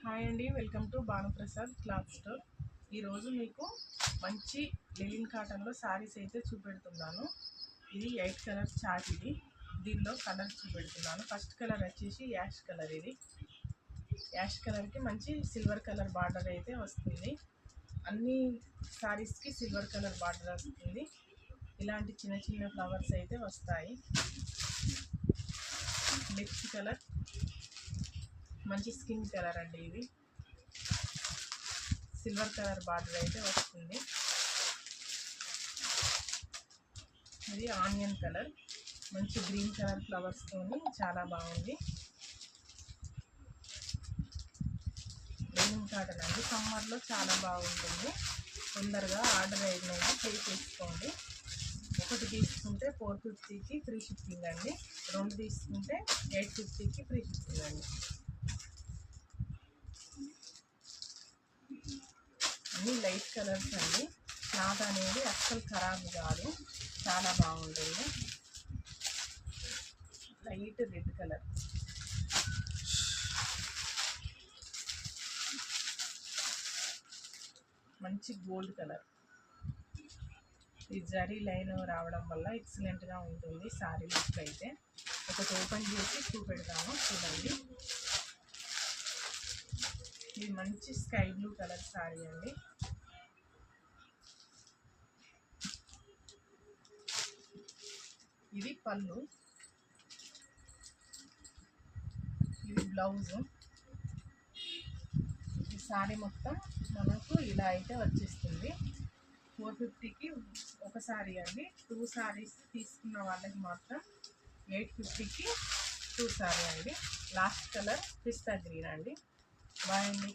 Hi అండి, welcome to Bhanuprasad cloth store. ఈరోజు మీకు మంచి లెనిన్ కాటన్లో శారీస్ అయితే చూపెడుతున్నాను. ఇది 8 కలర్స్ చార్ట్. దీనిలో కలర్స్ చూపెడుతున్నాను. ఫస్ట్ కలర్ వచ్చేసి యాష్ కలర్. ఇది యాష్ కలర్కి మంచి సిల్వర్ కలర్ బార్డర్ అయితే వస్తుంది. అన్ని శారీస్కి సిల్వర్ కలర్ బార్డర్ వస్తుంది. ఇలాంటి చిన్న చిన్న ఫ్లవర్స్ అయితే వస్తాయి. నెక్స్ట్ కలర్ మంచి స్కిన్ కలర్ అండి. ఇది సిల్వర్ కలర్ బార్డర్ అయితే వస్తుంది. ఇది ఆనియన్ కలర్, మంచి గ్రీన్ కలర్ ఫ్లవర్స్తోని చాలా బాగుంది. లెనిన్ కాటన్ అండి, సమ్మర్లో చాలా బాగుంటుంది. తొందరగా ఆర్డర్ అయినా పే చేసుకోండి. ఒకటి తీసుకుంటే 450కి ఫ్రీ షిప్పింగ్ అండి. 2 తీసుకుంటే 850కి ఫ్రీ షిప్పింగ్ అండి. అన్నీ లైట్ కలర్స్ అండి. క్లాత్ అనేది అస్సలు ఖరాబ్ కాదు, చాలా బాగుంటుంది. లైట్ రెడ్ కలర్, మంచి గోల్డ్ కలర్. ఈ జరీ లైన్ రావడం వల్ల ఎక్సలెంట్గా ఉంటుంది శారీ లుక్ అయితే. ఒకటి ఓపెన్ చేసి చూపెడతాము, చూడండి. ఇది మంచి స్కై బ్లూ కలర్ శారీ అండి. ఇది పళ్ళు, ఇది బ్లౌజు. ఈ శారీ మొత్తం మనకు ఇలా అయితే వచ్చేస్తుంది. 450కి ఒక శారీ అండి. 2 శారీస్ తీసుకున్న వాళ్ళకి మాత్రం 850కి 2 శారీ అండి. లాస్ట్ కలర్ పిస్తా గ్రీన్ అండి. బాయ్ అండి.